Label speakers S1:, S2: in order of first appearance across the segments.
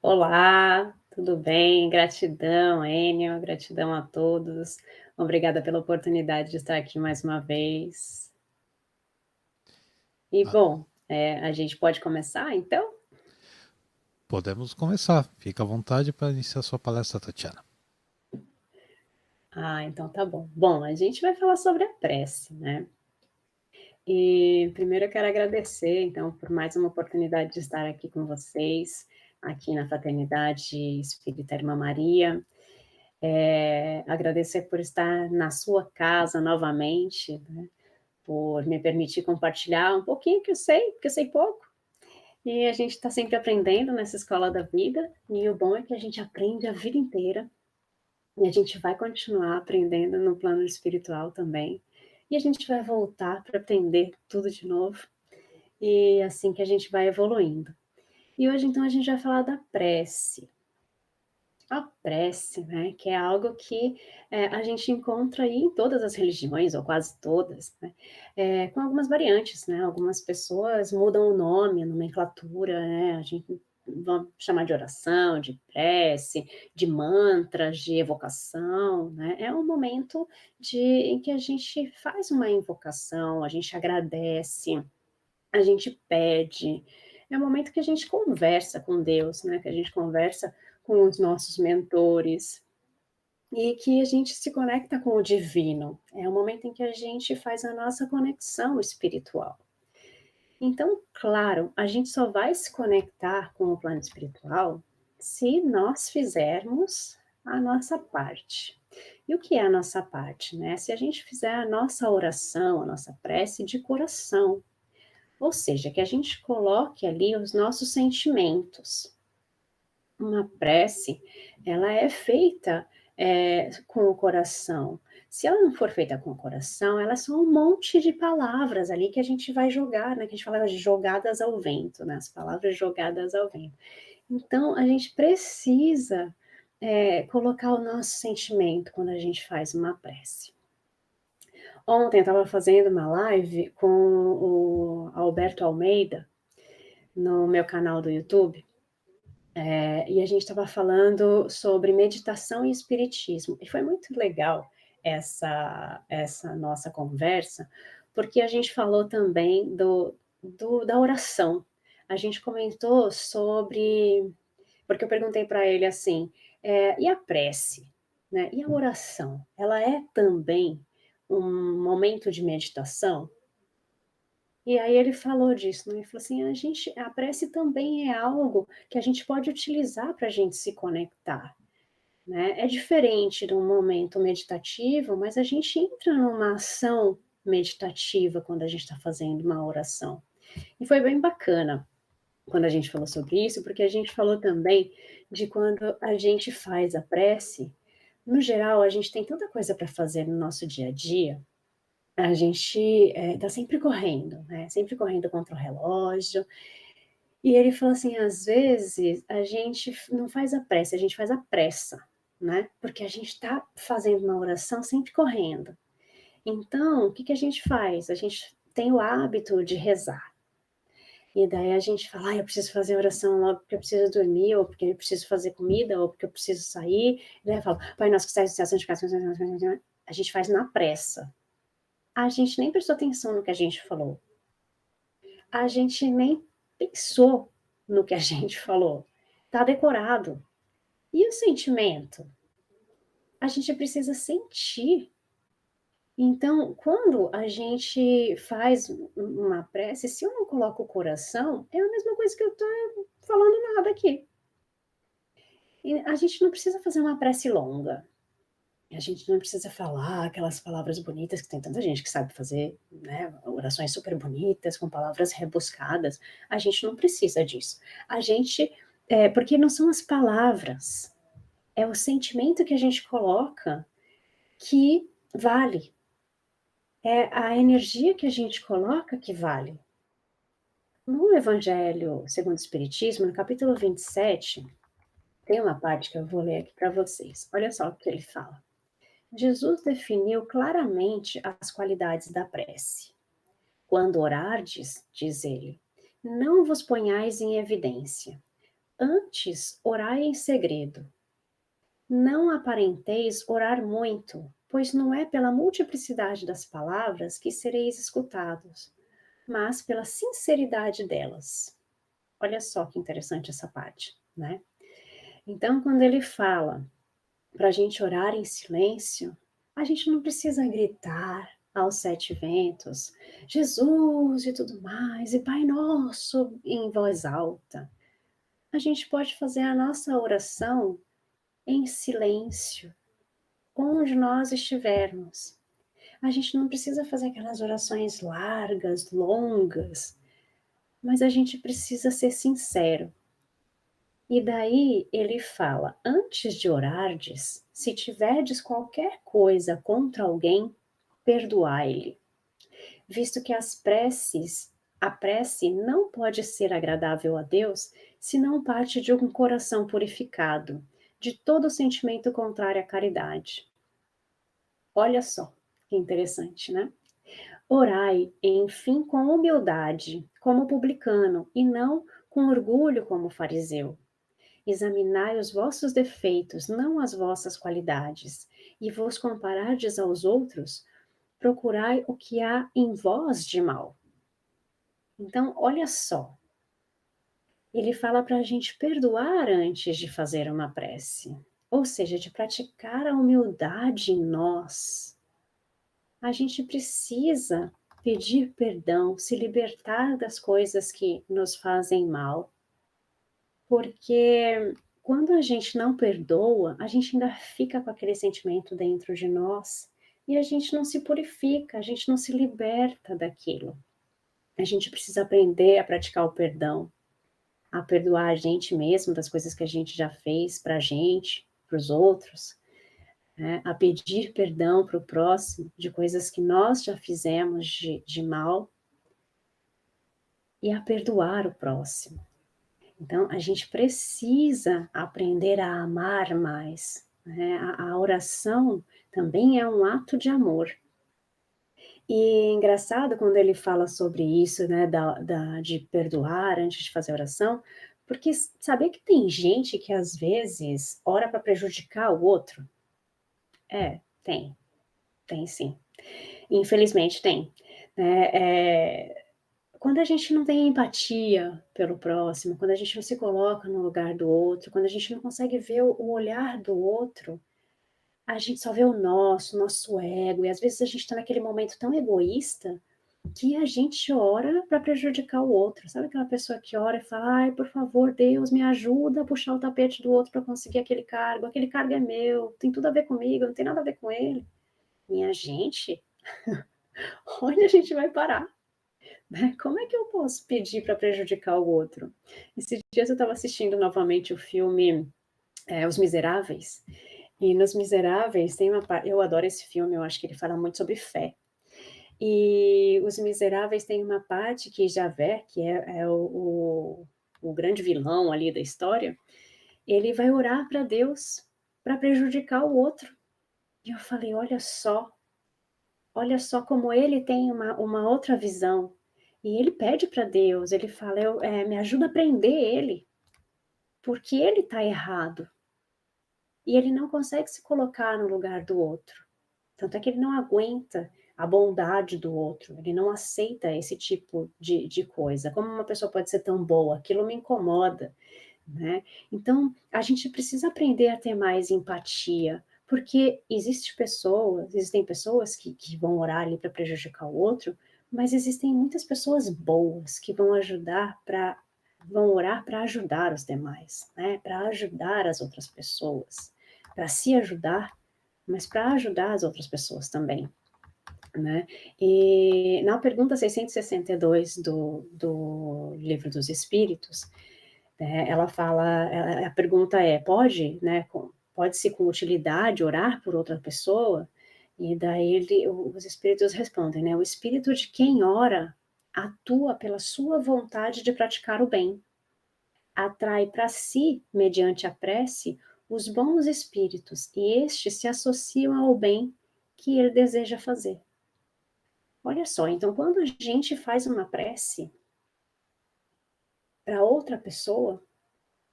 S1: Olá, tudo bem? Gratidão, Enio, gratidão a todos. Obrigada pela oportunidade de estar aqui mais uma vez. E
S2: Ah,
S1: bom, a gente pode começar então?
S2: podemos começar. Fica à vontade para iniciar sua palestra, Tatiana.
S1: Então tá bom. Bom, a gente vai falar sobre a prece, né? E primeiro eu quero agradecer, então, por mais uma oportunidade de estar aqui com vocês, aqui na Fraternidade Espírita Irmã Maria. Agradecer por estar na sua casa novamente, né? Por me permitir compartilhar um pouquinho que eu sei, porque eu sei pouco. E a gente está sempre aprendendo nessa escola da vida, e o bom é que a gente aprende a vida inteira, e a gente vai continuar aprendendo no plano espiritual também. E a gente vai voltar para aprender tudo de novo, e é assim que a gente vai evoluindo. E hoje, então, a gente vai falar da prece. A prece, né, que é algo que, a gente encontra aí em todas as religiões, ou quase todas, né, com algumas variantes, né, algumas pessoas mudam o nome, a nomenclatura, né, a gente vamos chamar de oração, de prece, de mantras, de evocação, né, é um momento em que a gente faz uma invocação, a gente agradece, a gente pede, é um momento que a gente conversa com Deus, né, que a gente conversa com os nossos mentores e que a gente se conecta com o divino. É o momento em que a gente faz a nossa conexão espiritual. Então, claro, a gente só vai se conectar com o plano espiritual se nós fizermos a nossa parte. E o que é a nossa parte, né? Se a gente fizer a nossa oração, a nossa prece de coração, ou seja, que a gente coloque ali os nossos sentimentos. Uma prece, ela é feita, com o coração. Se ela não for feita com o coração, ela é só um monte de palavras ali que a gente vai jogar, né, que a gente fala de jogadas ao vento, né, as palavras jogadas ao vento. Então a gente precisa, colocar o nosso sentimento quando a gente faz uma prece. Ontem eu estava fazendo uma live com o Alberto Almeida, no meu canal do YouTube, e a gente estava falando sobre meditação e espiritismo. E foi muito legal essa nossa conversa, porque a gente falou também da oração. A gente comentou sobre. Porque eu perguntei para ele assim: e a prece? Né? E a oração? Ela é também um momento de meditação? E aí ele falou disso, né, ele falou assim: a prece também é algo que a gente pode utilizar para a gente se conectar, né, é diferente de um momento meditativo, mas a gente entra numa ação meditativa quando a gente está fazendo uma oração. E foi bem bacana quando a gente falou sobre isso, porque a gente falou também de quando a gente faz a prece, no geral a gente tem tanta coisa para fazer no nosso dia a dia, a gente, tá sempre correndo, né, sempre correndo contra o relógio. E ele falou assim: "Às vezes a gente não faz a prece, a gente faz a pressa, né, porque a gente está fazendo uma oração sempre correndo. Então, o que que a gente faz? A gente tem o hábito de rezar, e daí a gente fala: "Ai, eu preciso fazer a oração logo porque eu preciso dormir, ou porque eu preciso fazer comida, ou porque eu preciso sair", e daí eu falo: "Pai nosso que estás no céu, santificado seja o teu nome". A gente faz na pressa. A gente nem prestou atenção no que a gente falou. A gente nem pensou no que a gente falou. Tá decorado. E o sentimento? A gente precisa sentir. Então, quando a gente faz uma prece, se eu não coloco o coração, é a mesma coisa que eu tô falando nada aqui. E a gente não precisa fazer uma prece longa. A gente não precisa falar aquelas palavras bonitas que tem tanta gente que sabe fazer, né, orações super bonitas, com palavras rebuscadas. A gente não precisa disso. A gente, porque não são as palavras, é o sentimento que a gente coloca que vale. É a energia que a gente coloca que vale. No Evangelho segundo o Espiritismo, no capítulo 27, tem uma parte que eu vou ler aqui para vocês. Olha só o que ele fala. Jesus definiu claramente as qualidades da prece. Quando orardes, diz ele, não vos ponhais em evidência, Antes, orai em segredo. Não aparenteis orar muito, pois não é pela multiplicidade das palavras que sereis escutados, mas pela sinceridade delas. Olha só que interessante essa parte, né? Então, quando ele fala para a gente orar em silêncio, a gente não precisa gritar aos sete ventos, Jesus e tudo mais, e Pai Nosso em voz alta. A gente pode fazer a nossa oração em silêncio, onde nós estivermos. A gente não precisa fazer aquelas orações largas, longas, mas a gente precisa ser sincero. E daí ele fala: antes de orardes, se tiverdes qualquer coisa contra alguém, perdoai-lhe, visto que a prece não pode ser agradável a Deus se não parte de um coração purificado, de todo sentimento contrário à caridade. Olha só, que interessante, né? Orai, enfim, com humildade, como publicano, e não com orgulho, como fariseu. Examinai os vossos defeitos, não as vossas qualidades, e vos comparardes aos outros, procurai o que há em vós de mal. Então, olha só, ele fala para a gente perdoar antes de fazer uma prece, ou seja, de praticar a humildade em nós. A gente precisa pedir perdão, se libertar das coisas que nos fazem mal, porque quando a gente não perdoa, a gente ainda fica com aquele sentimento dentro de nós e a gente não se purifica, a gente não se liberta daquilo. A gente precisa aprender a praticar o perdão, a perdoar a gente mesmo das coisas que a gente já fez para a gente, para os outros, né? A pedir perdão para o próximo de coisas que nós já fizemos de mal e a perdoar o próximo. Então, a gente precisa aprender a amar mais, né? A oração também é um ato de amor. E é engraçado quando ele fala sobre isso, né, de perdoar antes de fazer oração, porque saber que tem gente que às vezes ora para prejudicar o outro? É, tem sim. Infelizmente tem. Né? Quando a gente não tem empatia pelo próximo, quando a gente não se coloca no lugar do outro, quando a gente não consegue ver o olhar do outro, a gente só vê o nosso ego, e às vezes a gente está naquele momento tão egoísta que a gente ora para prejudicar o outro. Sabe aquela pessoa que ora e fala: ai, por favor, Deus, me ajuda a puxar o tapete do outro para conseguir aquele cargo é meu, tem tudo a ver comigo, não tem nada a ver com ele. Minha gente, onde a gente vai parar? Né? Como é que eu posso pedir para prejudicar o outro? Esses dias eu estava assistindo novamente o filme Os Miseráveis, e nos Miseráveis tem uma parte, eu adoro esse filme, eu acho que ele fala muito sobre fé. E Os Miseráveis tem uma parte que Javert, que é o grande vilão ali da história, ele vai orar para Deus para prejudicar o outro. E eu falei, olha só como ele tem uma outra visão. E ele pede para Deus, ele fala, me ajuda a prender ele, porque ele está errado. E ele não consegue se colocar no lugar do outro. Tanto é que ele não aguenta a bondade do outro, ele não aceita esse tipo de coisa. Como uma pessoa pode ser tão boa? Aquilo me incomoda, né? Então, a gente precisa aprender a ter mais empatia, porque existem pessoas que vão orar ali para prejudicar o outro, mas existem muitas pessoas boas que vão orar para ajudar os demais, né? Para ajudar as outras pessoas, para se ajudar, mas para ajudar as outras pessoas também, né? E na pergunta 662 do Livro dos Espíritos, né, ela fala, a pergunta é, pode-se com utilidade orar por outra pessoa? E daí os espíritos respondem, né, o espírito de quem ora atua pela sua vontade de praticar o bem, atrai para si, mediante a prece, os bons espíritos, e estes se associam ao bem que ele deseja fazer. Olha só, então quando a gente faz uma prece para outra pessoa,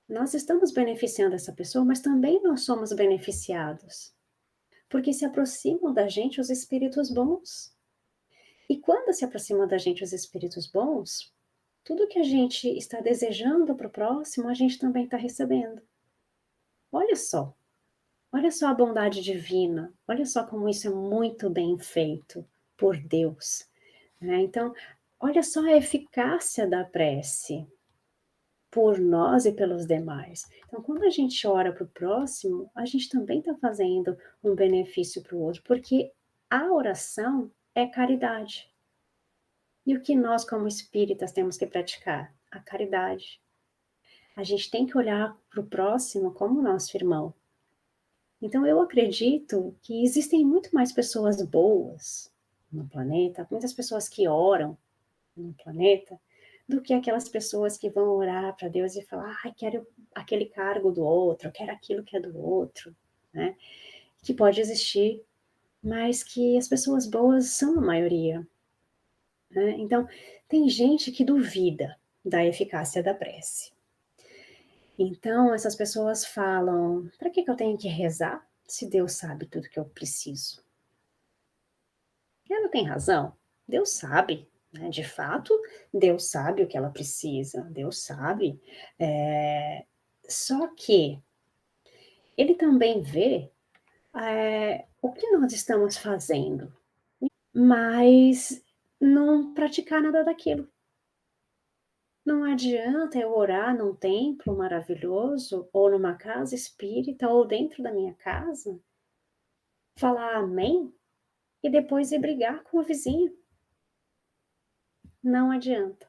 S1: Nós estamos beneficiando essa pessoa, mas também nós somos beneficiados, porque se aproximam da gente os espíritos bons. E quando se aproximam da gente os espíritos bons, tudo que a gente está desejando para o próximo, a gente também está recebendo. Olha só, olha só a bondade divina, olha só como isso é muito bem feito por Deus, né. Então, olha só a eficácia da prece por nós e pelos demais. Então, quando a gente ora para o próximo, a gente também está fazendo um benefício para o outro, porque a oração é caridade. E o que nós, como espíritas, temos que praticar? A caridade. A gente tem que olhar para o próximo como nosso irmão. Então, eu acredito que existem muito mais pessoas boas no planeta, muitas pessoas que oram no planeta, do que aquelas pessoas que vão orar para Deus e falar: "Ai, quero aquele cargo do outro, eu quero aquilo que é do outro", né. Que pode existir, mas que as pessoas boas são a maioria, né. Então, tem gente que duvida da eficácia da prece. Então essas pessoas falam: "Para que eu tenho que rezar, se Deus sabe tudo que eu preciso?". E ela tem razão, Deus sabe, né, de fato, Deus sabe o que ela precisa, Deus sabe, só que Ele também vê, o que nós estamos fazendo, mas não praticar nada daquilo. Não adianta eu orar num templo maravilhoso, ou numa casa espírita, ou dentro da minha casa, falar amém, e depois ir brigar com o vizinho. Não adianta.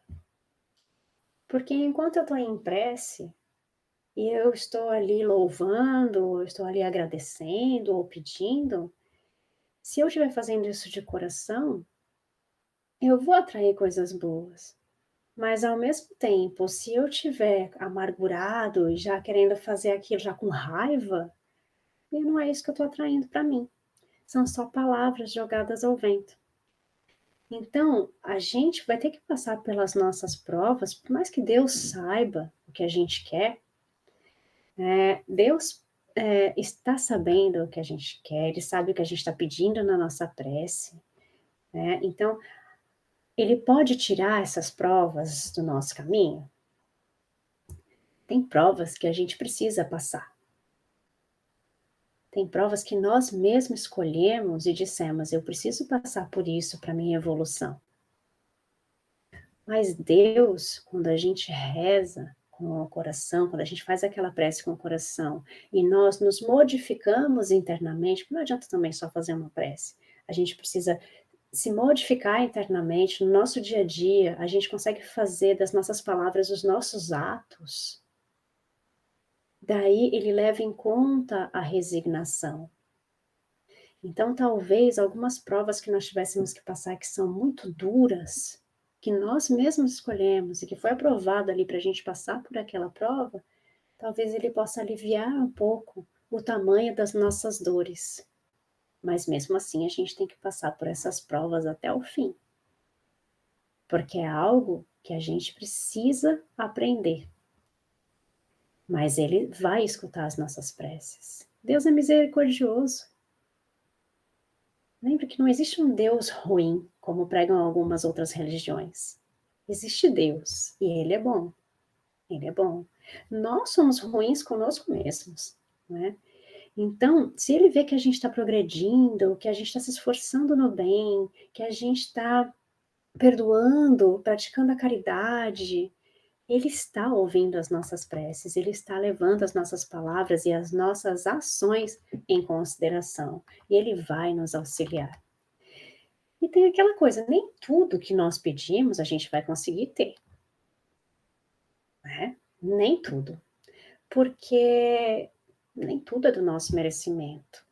S1: Porque enquanto eu estou em prece, e eu estou ali louvando, eu estou ali agradecendo ou pedindo, se eu estiver fazendo isso de coração, eu vou atrair coisas boas. Mas ao mesmo tempo, se eu estiver amargurado e já querendo fazer aquilo já com raiva, e não é isso que eu estou atraindo para mim. São só palavras jogadas ao vento. Então, a gente vai ter que passar pelas nossas provas, por mais que Deus saiba o que a gente quer, Deus, está sabendo o que a gente quer, Ele sabe o que a gente está pedindo na nossa prece, né. Então, Ele pode tirar essas provas do nosso caminho? Tem provas que a gente precisa passar. Tem provas que nós mesmos escolhemos e dissemos: "Eu preciso passar por isso para minha evolução". Mas Deus, quando a gente reza com o coração, quando a gente faz aquela prece com o coração, e nós nos modificamos internamente, porque não adianta também só fazer uma prece, a gente precisa se modificar internamente, no nosso dia a dia, a gente consegue fazer das nossas palavras os nossos atos, daí ele leva em conta a resignação. Então, talvez algumas provas que nós tivéssemos que passar que são muito duras, que nós mesmos escolhemos e que foi aprovado ali para a gente passar por aquela prova, talvez ele possa aliviar um pouco o tamanho das nossas dores. Mas mesmo assim a gente tem que passar por essas provas até o fim, porque é algo que a gente precisa aprender. Mas ele vai escutar as nossas preces. Deus é misericordioso. Lembre que não existe um Deus ruim, como pregam algumas outras religiões. Existe Deus, e Ele é bom, Ele é bom. Nós somos ruins conosco mesmos, né. Então, se Ele vê que a gente está progredindo, que a gente está se esforçando no bem, que a gente está perdoando, praticando a caridade, Ele está ouvindo as nossas preces, Ele está levando as nossas palavras e as nossas ações em consideração, e Ele vai nos auxiliar. E tem aquela coisa, nem tudo que nós pedimos a gente vai conseguir ter, né, nem tudo, porque nem tudo é do nosso merecimento.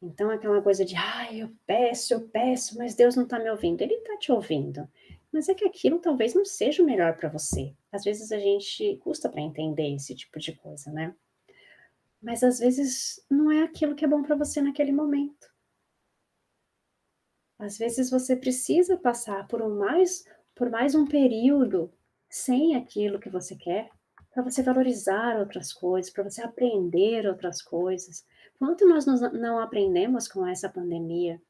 S1: Então aquela coisa de: "Ai, eu peço, mas Deus não está me ouvindo". Ele está te ouvindo, mas é que aquilo talvez não seja o melhor para você. Às vezes a gente custa para entender esse tipo de coisa, né. Mas às vezes não é aquilo que é bom para você naquele momento. Às vezes você precisa passar por mais um período sem aquilo que você quer, para você valorizar outras coisas, para você aprender outras coisas. Quanto nós não aprendemos com essa pandemia?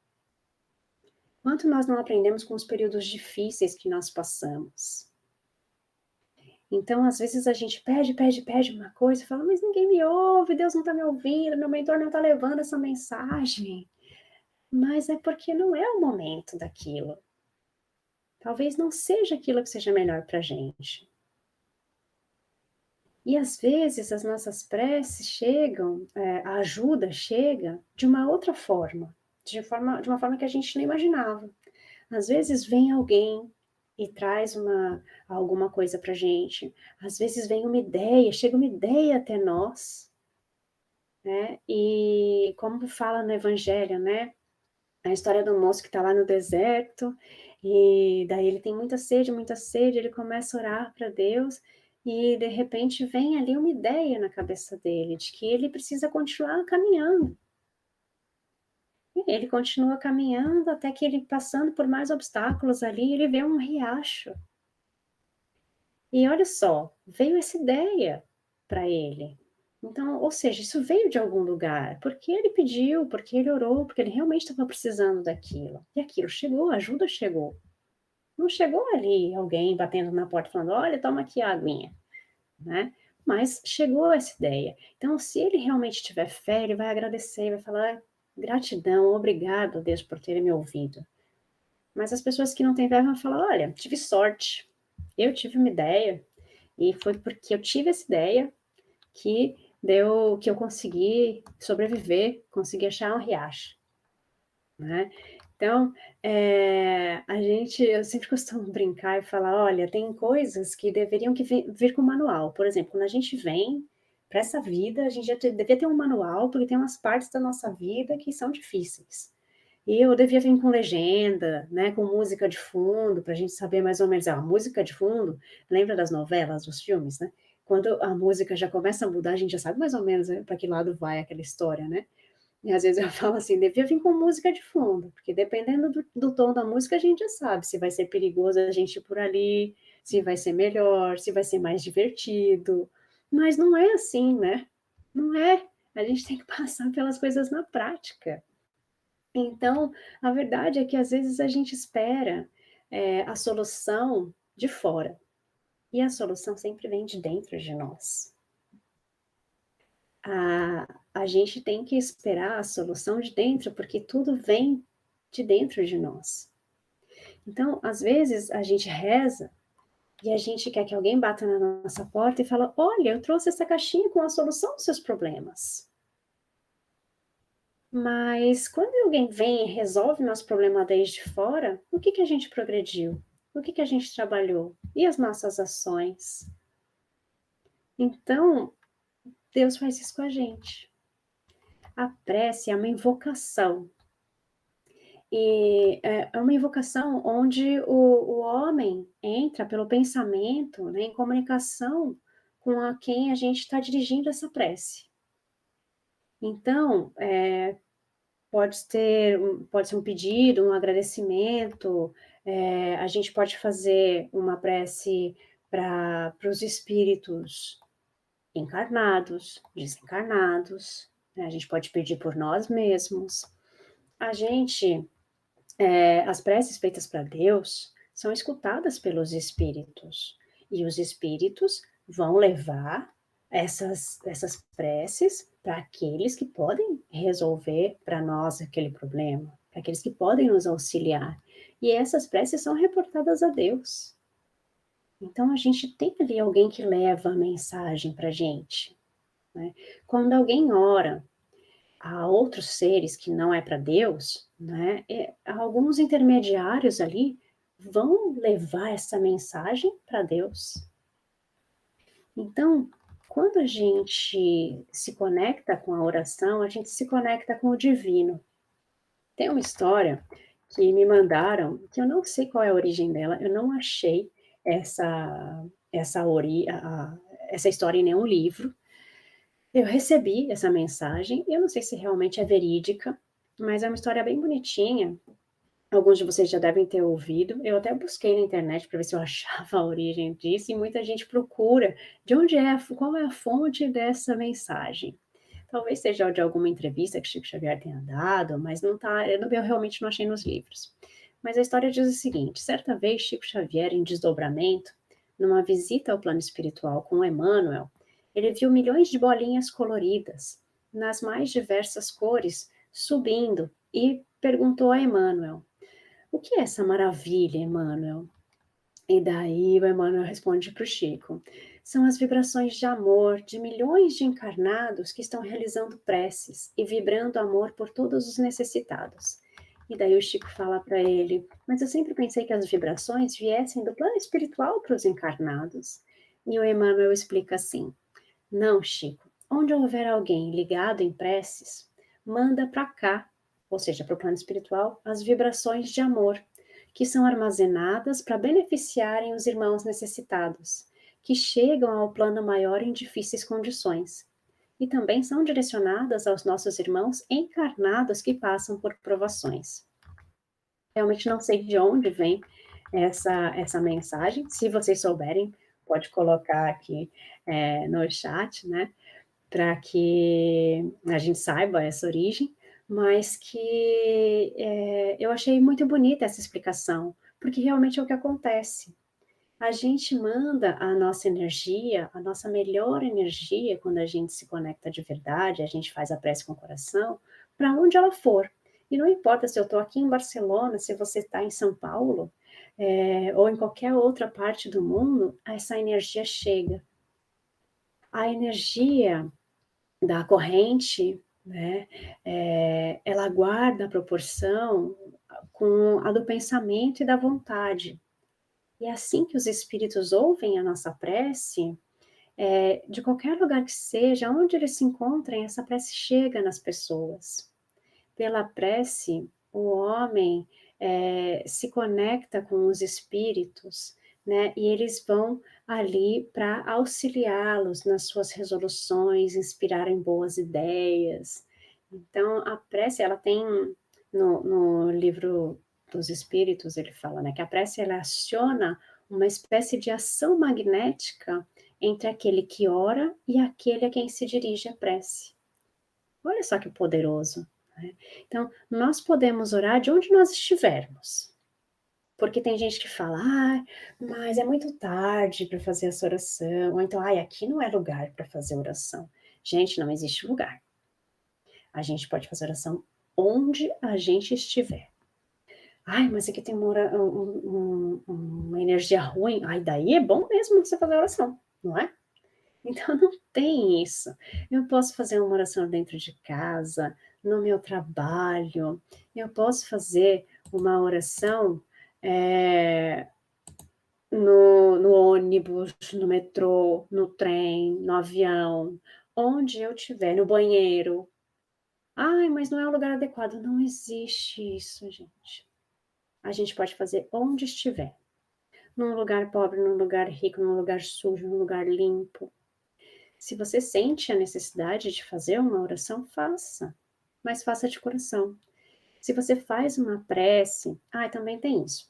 S1: Quanto nós não aprendemos com os períodos difíceis que nós passamos? Então, às vezes, a gente pede uma coisa e fala: "Mas ninguém me ouve, Deus não está me ouvindo, meu mentor não está levando essa mensagem". Mas é porque não é o momento daquilo. Talvez não seja aquilo que seja melhor para a gente. E às vezes as nossas preces chegam, a ajuda chega de uma outra forma, de uma forma que a gente não imaginava. Às vezes vem alguém e traz alguma coisa pra gente, às vezes vem uma ideia, chega uma ideia até nós, né, e como fala no evangelho, né, a história do moço que está lá no deserto, e daí ele tem muita sede, ele começa a orar para Deus, e de repente vem ali uma ideia na cabeça dele, de que ele precisa continuar caminhando. E ele continua caminhando até que ele passando por mais obstáculos ali, ele vê um riacho. E olha só, veio essa ideia para ele. Então, ou seja, isso veio de algum lugar, porque ele pediu, porque ele orou, porque ele realmente estava precisando daquilo. E aquilo chegou, a ajuda chegou. Não chegou ali alguém batendo na porta falando: "Olha, toma aqui a aguinha", né. Mas chegou essa ideia. Então, se ele realmente tiver fé, ele vai agradecer, vai falar: "Gratidão, obrigado, Deus, por ter me ouvido". Mas as pessoas que não têm fé vão falar: "Olha, tive sorte, eu tive uma ideia, e foi porque eu tive essa ideia que eu consegui sobreviver, consegui achar um riacho", né. Então, eu sempre costumo brincar e falar: "Olha, tem coisas que deveriam que vir com manual". Por exemplo, quando a gente vem para essa vida, a gente já devia ter um manual, porque tem umas partes da nossa vida que são difíceis. E eu devia vir com legenda, né, com música de fundo, para a gente saber mais ou menos, a música de fundo, lembra das novelas, dos filmes, né? Quando a música já começa a mudar, a gente já sabe mais ou menos, né, para que lado vai aquela história, né? E às vezes eu falo assim, devia vir com música de fundo, porque dependendo do tom da música, a gente já sabe se vai ser perigoso a gente ir por ali, se vai ser melhor, se vai ser mais divertido. Mas não é assim, né? Não é. A gente tem que passar pelas coisas na prática. Então, a verdade é que às vezes a gente espera, a solução de fora, e a solução sempre vem de dentro de nós. A gente tem que esperar a solução de dentro, porque tudo vem de dentro de nós. Então, às vezes, a gente reza e a gente quer que alguém bata na nossa porta e fala: "Olha, eu trouxe essa caixinha com a solução dos seus problemas". Mas quando alguém vem e resolve nosso problema desde fora, o que que a gente progrediu? O que que a gente trabalhou? E as nossas ações? Então, Deus faz isso com a gente. A prece é uma invocação. E é uma invocação onde o homem entra pelo pensamento, né, em comunicação com a quem a gente está dirigindo essa prece. Então, pode ser um pedido, um agradecimento, a gente pode fazer uma prece para os espíritos encarnados, desencarnados, né, a gente pode pedir por nós mesmos. A gente as preces feitas para Deus são escutadas pelos espíritos, e os espíritos vão levar essas preces para aqueles que podem resolver para nós aquele problema, para aqueles que podem nos auxiliar. E essas preces são reportadas a Deus. Então a gente tem ali alguém que leva a mensagem para a gente, né. Quando alguém ora a outros seres que não é para Deus, né, alguns intermediários ali vão levar essa mensagem para Deus. Então, quando a gente se conecta com a oração, a gente se conecta com o divino. Tem uma história que me mandaram, que eu não sei qual é a origem dela, eu não achei essa essa ori a essa história em nenhum livro. Eu recebi essa mensagem, eu não sei se realmente é verídica, mas é uma história bem bonitinha, Alguns de vocês já devem ter ouvido, eu até busquei na internet para ver se eu achava a origem disso, e muita gente procura de onde é, qual é a fonte dessa mensagem. Talvez seja de alguma entrevista que Chico Xavier tenha dado, mas não tá, eu realmente não achei nos livros. Mas a história diz o seguinte: certa vez Chico Xavier, em desdobramento, numa visita ao plano espiritual com Emmanuel, ele viu milhões de bolinhas coloridas, nas mais diversas cores, subindo, e perguntou a Emmanuel: o que é essa maravilha, Emmanuel? E daí o Emmanuel responde para o Chico: são as vibrações de amor de milhões de encarnados que estão realizando preces e vibrando amor por todos os necessitados. E daí o Chico fala para ele: mas eu sempre pensei que as vibrações viessem do plano espiritual para os encarnados. E o Emmanuel explica assim: não, Chico, onde houver alguém ligado em preces, manda para cá, ou seja, para o plano espiritual, as vibrações de amor, que são armazenadas para beneficiarem os irmãos necessitados, que chegam ao plano maior em difíceis condições. E também são direcionadas aos nossos irmãos encarnados que passam por provações. Realmente não sei de onde vem essa mensagem. Se vocês souberem, pode colocar aqui no chat, né? Para que a gente saiba essa origem, mas que eu achei muito bonita essa explicação, porque realmente é o que acontece. A gente manda a nossa energia, a nossa melhor energia, quando a gente se conecta de verdade, a gente faz a prece com o coração, para onde ela for. E não importa se eu estou aqui em Barcelona, se você está em São Paulo, ou em qualquer outra parte do mundo, essa energia chega. A energia da corrente, né, ela guarda a proporção com a do pensamento e da vontade. E é assim que os espíritos ouvem a nossa prece, de qualquer lugar que seja, onde eles se encontrem, essa prece chega nas pessoas. Pela prece, o homem se conecta com os espíritos, né? E eles vão ali para auxiliá-los nas suas resoluções, inspirarem boas ideias. Então, a prece, ela tem, no livro dos Espíritos, ele fala, né, que a prece, ela aciona uma espécie de ação magnética entre aquele que ora e aquele a quem se dirige a prece. Olha só que poderoso, né? Então, nós podemos orar de onde nós estivermos. Porque tem gente que fala, mas é muito tarde para fazer essa oração. Ou então, aqui não é lugar para fazer oração. Gente, não existe lugar. A gente pode fazer oração onde a gente estiver. Mas aqui tem uma energia ruim. Daí é bom mesmo você fazer oração, não é? Então não tem isso. Eu posso fazer uma oração dentro de casa, no meu trabalho, eu posso fazer uma oração no ônibus, no metrô, no trem, no avião, onde eu estiver, no banheiro. Mas não é o lugar adequado. Não existe isso, gente. A gente pode fazer onde estiver. Num lugar pobre, num lugar rico, num lugar sujo, num lugar limpo. Se você sente a necessidade de fazer uma oração, faça, mas faça de coração. Se você faz uma prece, também tem isso.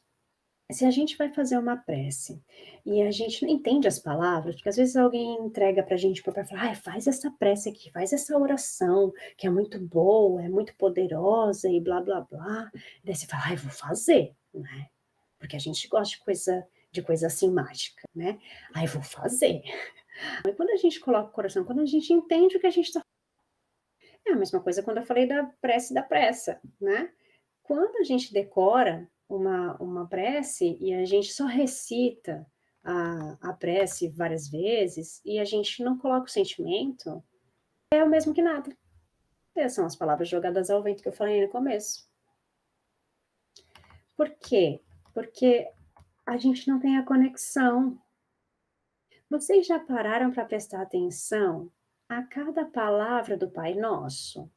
S1: Se a gente vai fazer uma prece e a gente não entende as palavras, porque às vezes alguém entrega para a gente para falar, faz essa prece aqui, faz essa oração, que é muito boa, é muito poderosa e blá, blá, blá. E daí você fala, eu vou fazer, né? Porque a gente gosta de coisa assim mágica, né? Eu vou fazer. E quando a gente coloca o coração, quando a gente entende o que a gente está. É a mesma coisa quando eu falei da prece da pressa, né? Quando a gente decora uma prece e a gente só recita a prece várias vezes e a gente não coloca o sentimento, é o mesmo que nada. Essas são as palavras jogadas ao vento que eu falei no começo. Por quê? Porque a gente não tem a conexão. Vocês já pararam para prestar atenção a cada palavra do Pai Nosso?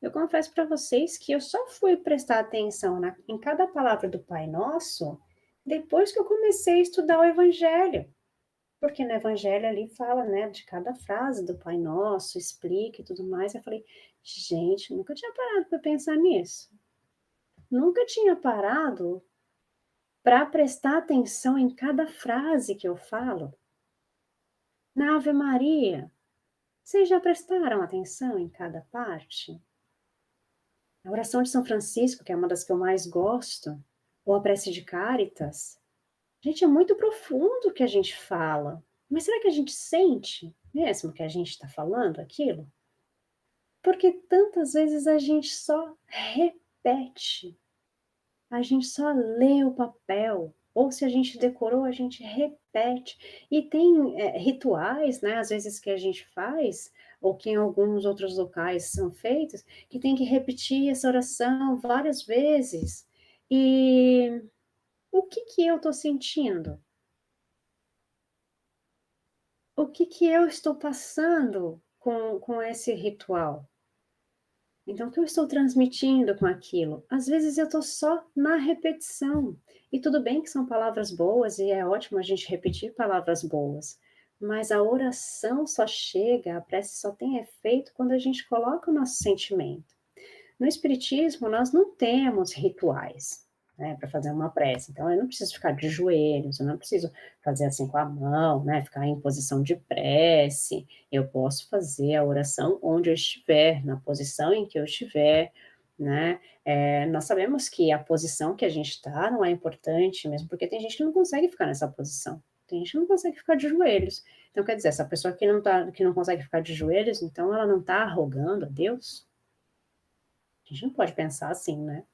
S1: Eu confesso para vocês que eu só fui prestar atenção em cada palavra do Pai Nosso depois que eu comecei a estudar o Evangelho. Porque no Evangelho ali fala, né, de cada frase do Pai Nosso, explica e tudo mais. Eu falei, gente, nunca tinha parado para pensar nisso. nunca tinha parado para prestar atenção em cada frase que eu falo. Na Ave Maria, vocês já prestaram atenção em cada parte? A oração de São Francisco, que é uma das que eu mais gosto, ou a prece de Cáritas, gente, é muito profundo o que a gente fala. Mas será que a gente sente mesmo que a gente está falando aquilo? Porque tantas vezes a gente só repete, a gente só lê o papel, ou se a gente decorou, a gente repete. E tem rituais, né, às vezes que a gente faz, ou que em alguns outros locais são feitos, que tem que repetir essa oração várias vezes. E o que que eu estou sentindo? O que que eu estou passando com esse ritual? Então, o que eu estou transmitindo com aquilo? Às vezes eu estou só na repetição. E tudo bem que são palavras boas e é ótimo a gente repetir palavras boas. Mas a oração só chega, a prece só tem efeito quando a gente coloca o nosso sentimento. No Espiritismo, nós não temos rituais, né, para fazer uma prece. Então, eu não preciso ficar de joelhos, eu não preciso fazer assim com a mão, né, ficar em posição de prece. Eu posso fazer a oração onde eu estiver, na posição em que eu estiver, né. Nós sabemos que a posição que a gente está não é importante, mesmo porque tem gente que não consegue ficar nessa posição. Tem gente que não consegue ficar de joelhos. Então, quer dizer, essa pessoa que não consegue ficar de joelhos, então ela não está rogando a Deus? A gente não pode pensar assim, né?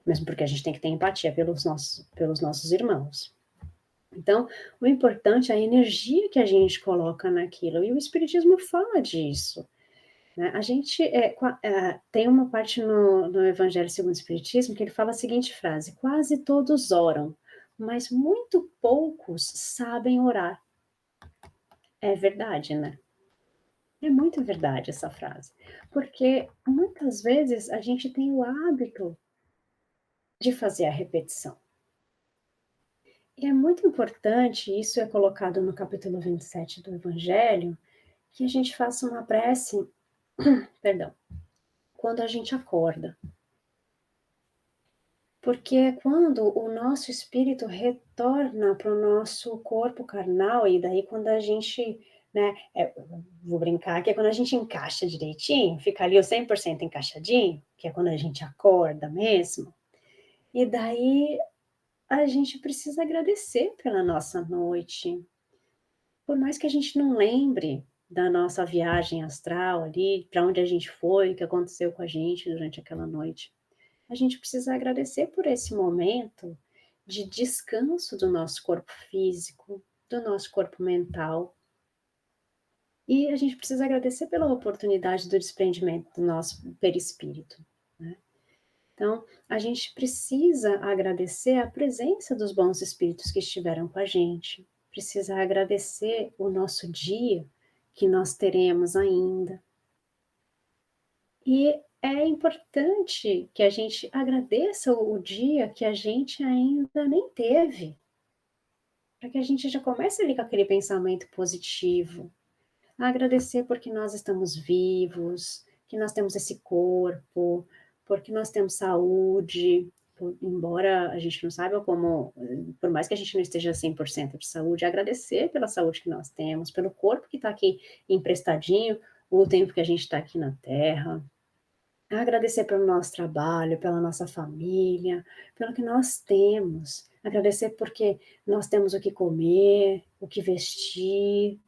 S1: Mesmo porque a gente tem que ter empatia pelos nossos irmãos. Então, o importante é a energia que a gente coloca naquilo, e o Espiritismo fala disso. Né? A gente tem uma parte no Evangelho segundo o Espiritismo que ele fala a seguinte frase: quase todos oram, mas muito poucos sabem orar. É verdade, né? É muito verdade essa frase, porque muitas vezes a gente tem o hábito de fazer a repetição. E é muito importante, isso é colocado no capítulo 27 do Evangelho, que a gente faça uma prece, perdão, quando a gente acorda. Porque é quando o nosso espírito retorna para o nosso corpo carnal, e daí quando a gente, né, vou brincar, que é quando a gente encaixa direitinho, fica ali o 100% encaixadinho, que é quando a gente acorda mesmo, e daí a gente precisa agradecer pela nossa noite. Por mais que a gente não lembre da nossa viagem astral ali, para onde a gente foi, o que aconteceu com a gente durante aquela noite, a gente precisa agradecer por esse momento de descanso do nosso corpo físico, do nosso corpo mental. E a gente precisa agradecer pela oportunidade do desprendimento do nosso perispírito, né? Então, a gente precisa agradecer a presença dos bons espíritos que estiveram com a gente, precisa agradecer o nosso dia que nós teremos ainda. E é importante que a gente agradeça o dia que a gente ainda nem teve, para que a gente já comece ali com aquele pensamento positivo. Agradecer porque nós estamos vivos, que nós temos esse corpo, porque nós temos saúde, embora a gente não saiba como, por mais que a gente não esteja 100% de saúde, agradecer pela saúde que nós temos, pelo corpo que está aqui emprestadinho, o tempo que a gente está aqui na Terra. Agradecer pelo nosso trabalho, pela nossa família, pelo que nós temos. Agradecer porque nós temos o que comer, o que vestir.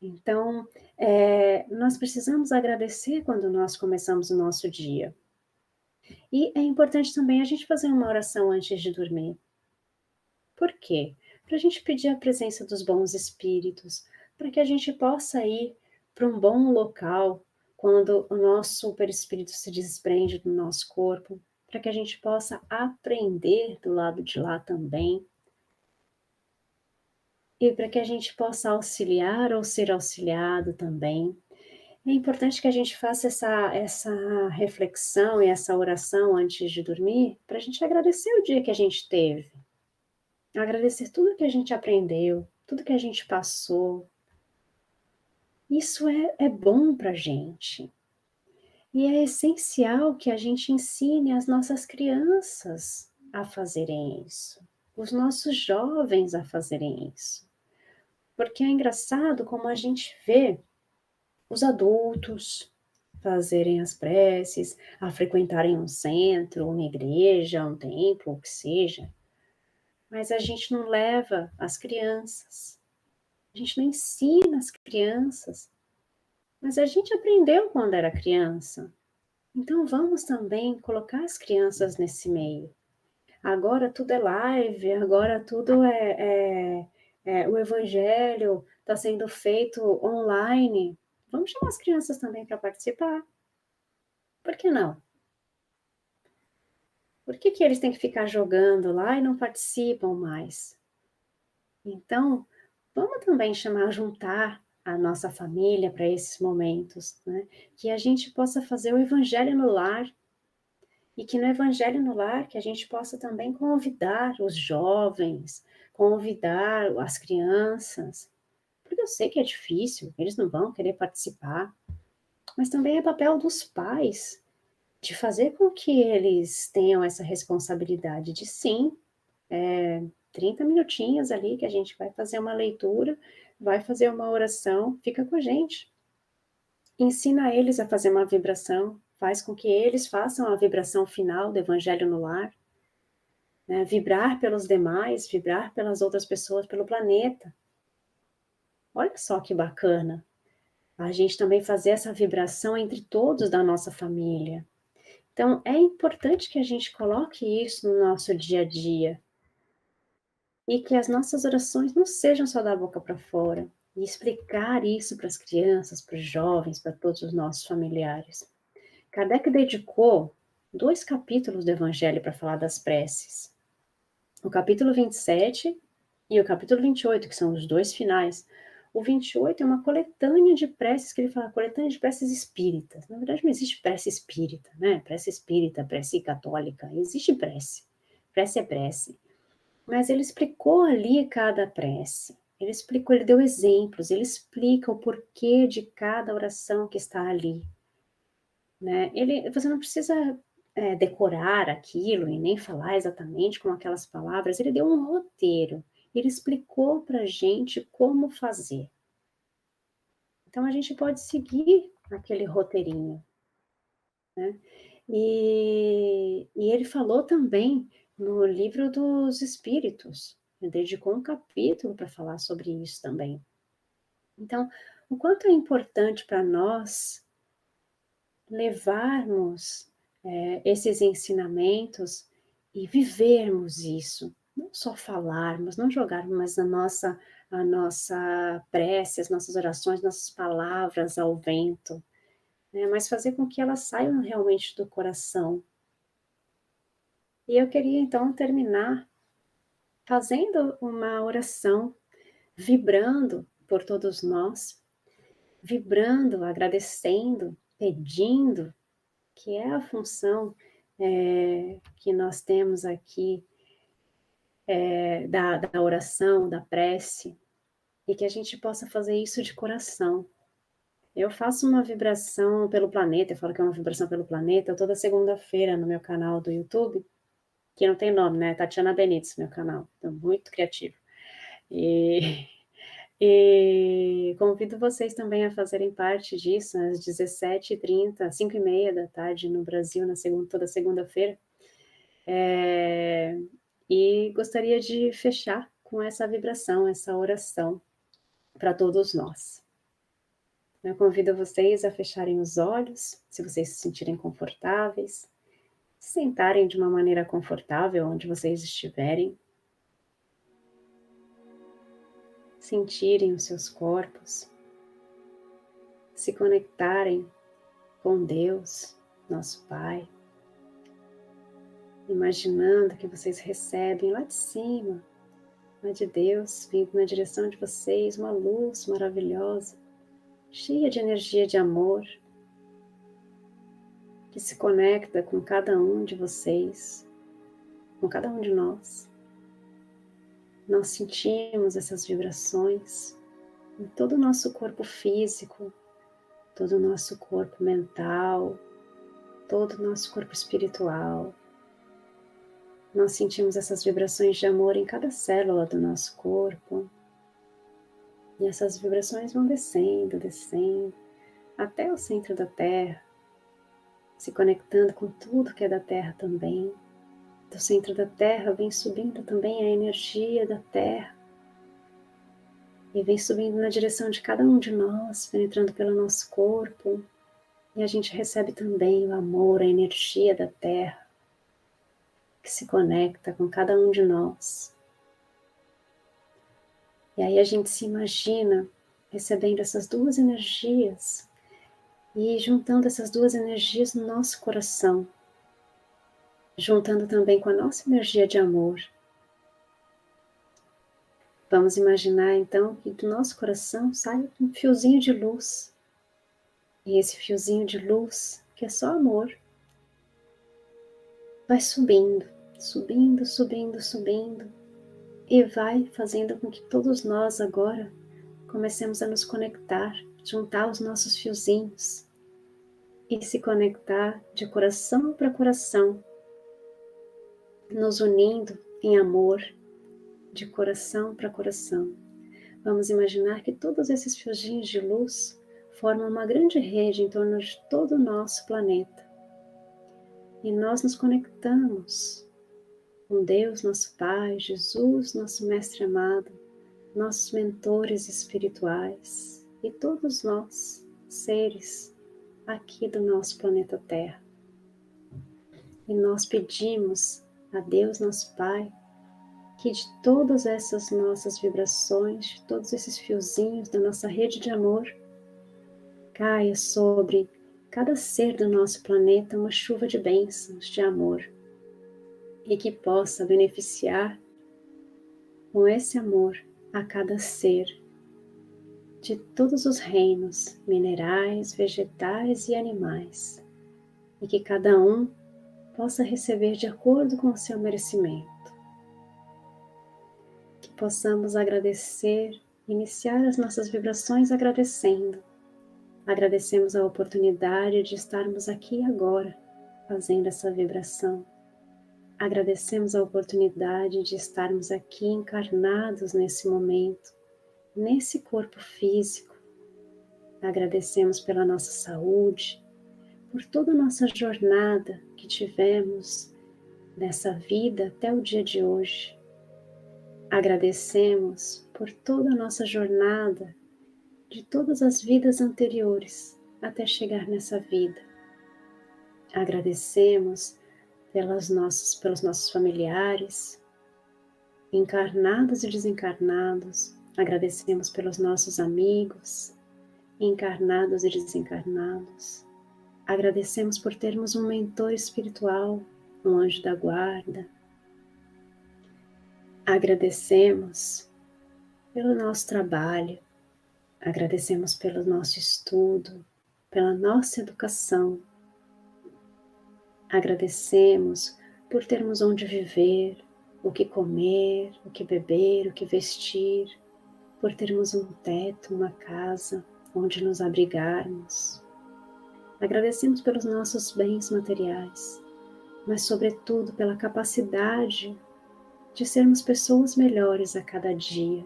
S1: Então, nós precisamos agradecer quando nós começamos o nosso dia. E é importante também a gente fazer uma oração antes de dormir. Por quê? Para a gente pedir a presença dos bons espíritos, para que a gente possa ir para um bom local quando o nosso perispírito se desprende do nosso corpo, para que a gente possa aprender do lado de lá também, e para que a gente possa auxiliar ou ser auxiliado também. É importante que a gente faça essa reflexão e essa oração antes de dormir, para a gente agradecer o dia que a gente teve, agradecer tudo que a gente aprendeu, tudo que a gente passou. Isso é bom para a gente. E é essencial que a gente ensine as nossas crianças a fazerem isso, os nossos jovens a fazerem isso. Porque é engraçado como a gente vê os adultos fazerem as preces, a frequentarem um centro, uma igreja, um templo, o que seja, mas a gente não leva as crianças, a gente não ensina as crianças, mas a gente aprendeu quando era criança. Então vamos também colocar as crianças nesse meio. Agora tudo é live, agora tudo o evangelho está sendo feito online. Vamos chamar as crianças também para participar. Por que não? Por que que eles têm que ficar jogando lá e não participam mais? Então, vamos também juntar a nossa família para esses momentos, né? Que a gente possa fazer o evangelho no lar. E que no Evangelho no Lar, que a gente possa também convidar os jovens, convidar as crianças, porque eu sei que é difícil, eles não vão querer participar, mas também é papel dos pais de fazer com que eles tenham essa responsabilidade de sim, 30 minutinhos ali que a gente vai fazer uma leitura, vai fazer uma oração, fica com a gente. Ensina eles a fazer uma vibração, faz com que eles façam a vibração final do Evangelho no Lar. Né, vibrar pelos demais, vibrar pelas outras pessoas, pelo planeta. Olha só que bacana. A gente também fazer essa vibração entre todos da nossa família. Então, é importante que a gente coloque isso no nosso dia a dia. E que as nossas orações não sejam só da boca para fora. E explicar isso para as crianças, para os jovens, para todos os nossos familiares. Kardec dedicou 2 capítulos do Evangelho para falar das preces. O capítulo 27 e o capítulo 28, que são os 2 finais. O 28 é uma coletânea de preces, que ele fala, coletânea de preces espíritas. Na verdade, não existe prece espírita, né? Prece espírita, prece católica, existe prece. Prece é prece. Mas ele explicou ali cada prece. Ele explicou, ele deu exemplos, ele explica o porquê de cada oração que está ali. Né? Você não precisa decorar aquilo e nem falar exatamente com aquelas palavras. Ele deu um roteiro. Ele explicou para a gente como fazer. Então a gente pode seguir aquele roteirinho. Né? E ele falou também no livro dos Espíritos. Ele dedicou um capítulo para falar sobre isso também. Então, o quanto é importante para nós levarmos esses ensinamentos e vivermos isso, não só falarmos, não jogarmos a nossa prece, as nossas orações, nossas palavras ao vento, né, mas fazer com que elas saiam realmente do coração. E eu queria então terminar fazendo uma oração, vibrando por todos nós, vibrando, agradecendo, pedindo, que é a função que nós temos aqui da oração, da prece, e que a gente possa fazer isso de coração. Eu faço uma vibração pelo planeta, eu falo que é uma vibração pelo planeta, toda segunda-feira no meu canal do YouTube, que não tem nome, né? Tatiana Benites, meu canal, então, muito criativo. E convido vocês também a fazerem parte disso, às 17h30, 5h30 da tarde no Brasil, toda segunda-feira. E gostaria de fechar com essa vibração, essa oração para todos nós. Eu convido vocês a fecharem os olhos, se vocês se sentirem confortáveis, se sentarem de uma maneira confortável onde vocês estiverem, sentirem os seus corpos, se conectarem com Deus, nosso Pai, imaginando que vocês recebem lá de cima, lá de Deus, vindo na direção de vocês, uma luz maravilhosa, cheia de energia de amor, que se conecta com cada um de vocês, com cada um de nós. Nós sentimos essas vibrações em todo o nosso corpo físico, todo o nosso corpo mental, todo o nosso corpo espiritual. Nós sentimos essas vibrações de amor em cada célula do nosso corpo. E essas vibrações vão descendo, descendo, até o centro da Terra, se conectando com tudo que é da Terra também. Do centro da Terra vem subindo também a energia da Terra. E vem subindo na direção de cada um de nós, penetrando pelo nosso corpo. E a gente recebe também o amor, a energia da Terra, que se conecta com cada um de nós. E aí a gente se imagina recebendo essas duas energias e juntando essas duas energias no nosso coração, juntando também com a nossa energia de amor. Vamos imaginar então que do nosso coração sai um fiozinho de luz. E esse fiozinho de luz, que é só amor, vai subindo, subindo, subindo, subindo, e vai fazendo com que todos nós agora comecemos a nos conectar, juntar os nossos fiozinhos e se conectar de coração para coração, nos unindo em amor, de coração para coração. Vamos imaginar que todos esses fiozinhos de luz formam uma grande rede em torno de todo o nosso planeta. E nós nos conectamos com Deus, nosso Pai, Jesus, nosso Mestre amado, nossos mentores espirituais e todos nós, seres aqui do nosso planeta Terra. E nós pedimos a Deus, nosso Pai, que de todas essas nossas vibrações, de todos esses fiozinhos da nossa rede de amor, caia sobre cada ser do nosso planeta uma chuva de bênçãos, de amor, e que possa beneficiar com esse amor a cada ser de todos os reinos, minerais, vegetais e animais, e que cada um possa receber de acordo com o seu merecimento. Que possamos agradecer, iniciar as nossas vibrações agradecendo. Agradecemos a oportunidade de estarmos aqui agora, fazendo essa vibração. Agradecemos a oportunidade de estarmos aqui encarnados nesse momento, nesse corpo físico. Agradecemos pela nossa saúde, por toda a nossa jornada que tivemos nessa vida até o dia de hoje. Agradecemos por toda a nossa jornada de todas as vidas anteriores até chegar nessa vida. Agradecemos pelos nossos familiares, encarnados e desencarnados. Agradecemos pelos nossos amigos, encarnados e desencarnados. Agradecemos por termos um mentor espiritual, um anjo da guarda. Agradecemos pelo nosso trabalho, agradecemos pelo nosso estudo, pela nossa educação. Agradecemos por termos onde viver, o que comer, o que beber, o que vestir, por termos um teto, uma casa onde nos abrigarmos. Agradecemos pelos nossos bens materiais, mas sobretudo pela capacidade de sermos pessoas melhores a cada dia.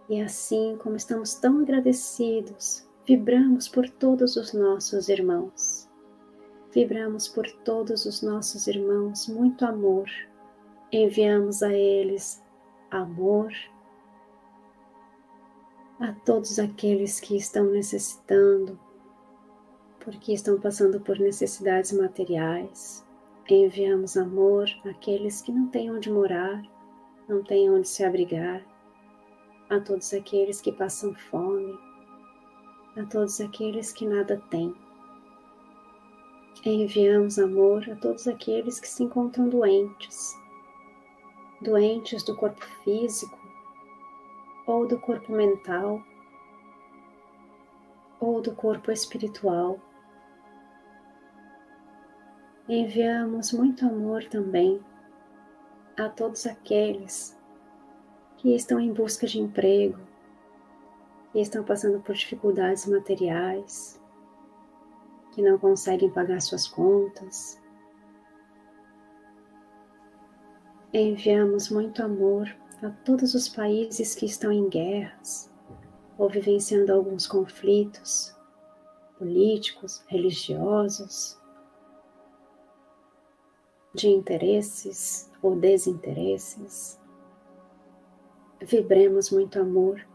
S1: E assim como estamos tão agradecidos, vibramos por todos os nossos irmãos. Vibramos por todos os nossos irmãos muito amor. Enviamos a eles amor, a todos aqueles que estão necessitando, porque estão passando por necessidades materiais. Enviamos amor àqueles que não têm onde morar, não têm onde se abrigar, a todos aqueles que passam fome, a todos aqueles que nada têm. Enviamos amor a todos aqueles que se encontram doentes, doentes do corpo físico, ou do corpo mental, ou do corpo espiritual. Enviamos muito amor também a todos aqueles que estão em busca de emprego, que estão passando por dificuldades materiais, que não conseguem pagar suas contas. Enviamos muito amor a todos os países que estão em guerras ou vivenciando alguns conflitos políticos, religiosos, de interesses ou desinteresses. Vibremos muito amor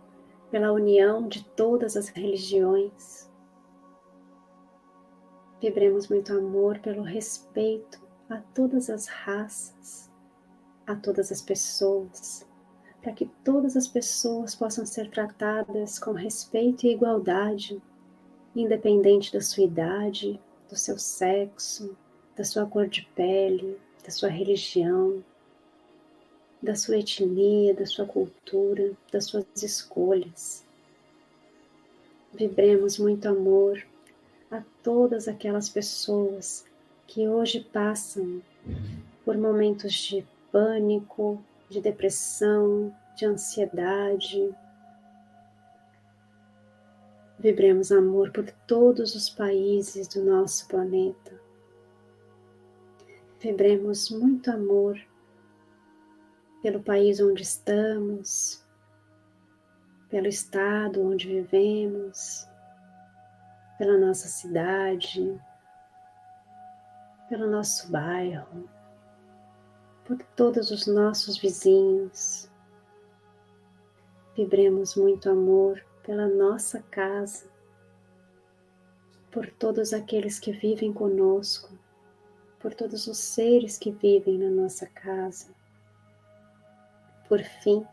S1: pela união de todas as religiões. Vibremos muito amor pelo respeito a todas as raças, a todas as pessoas, para que todas as pessoas possam ser tratadas com respeito e igualdade, independente da sua idade, do seu sexo, da sua cor de pele, da sua religião, da sua etnia, da sua cultura, das suas escolhas. Vibremos muito amor a todas aquelas pessoas que hoje passam por momentos de pânico, de depressão, de ansiedade. Vibremos amor por todos os países do nosso planeta. Vibremos muito amor pelo país onde estamos, pelo estado onde vivemos, pela nossa cidade, pelo nosso bairro, por todos os nossos vizinhos. Vibremos muito amor pela nossa casa, por todos aqueles que vivem conosco, por todos os seres que vivem na nossa casa. Por fim,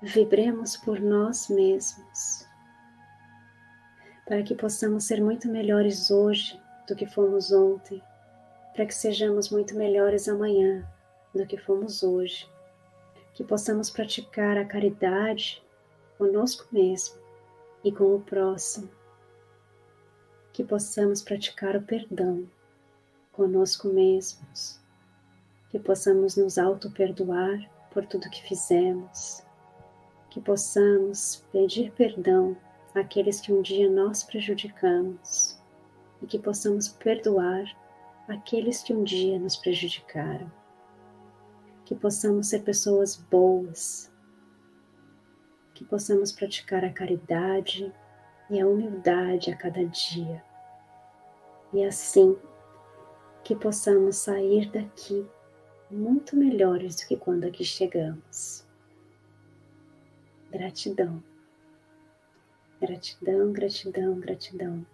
S1: vibremos por nós mesmos, para que possamos ser muito melhores hoje do que fomos ontem, para que sejamos muito melhores amanhã do que fomos hoje, que possamos praticar a caridade conosco mesmo e com o próximo, que possamos praticar o perdão conosco mesmos, que possamos nos auto-perdoar por tudo que fizemos, que possamos pedir perdão àqueles que um dia nós prejudicamos e que possamos perdoar aqueles que um dia nos prejudicaram, que possamos ser pessoas boas, que possamos praticar a caridade e a humildade a cada dia, e assim que possamos sair daqui muito melhores do que quando aqui chegamos. Gratidão, gratidão, gratidão, gratidão.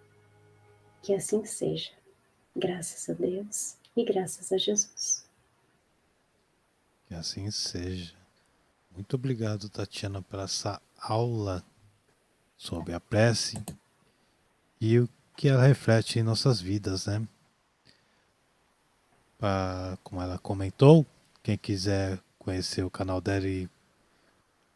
S1: Que assim seja, graças a Deus e graças a Jesus.
S2: Que assim seja. Muito obrigado, Tatiana, por essa aula sobre a prece e o que ela reflete em nossas vidas, né? Como ela comentou, quem quiser conhecer o canal dela e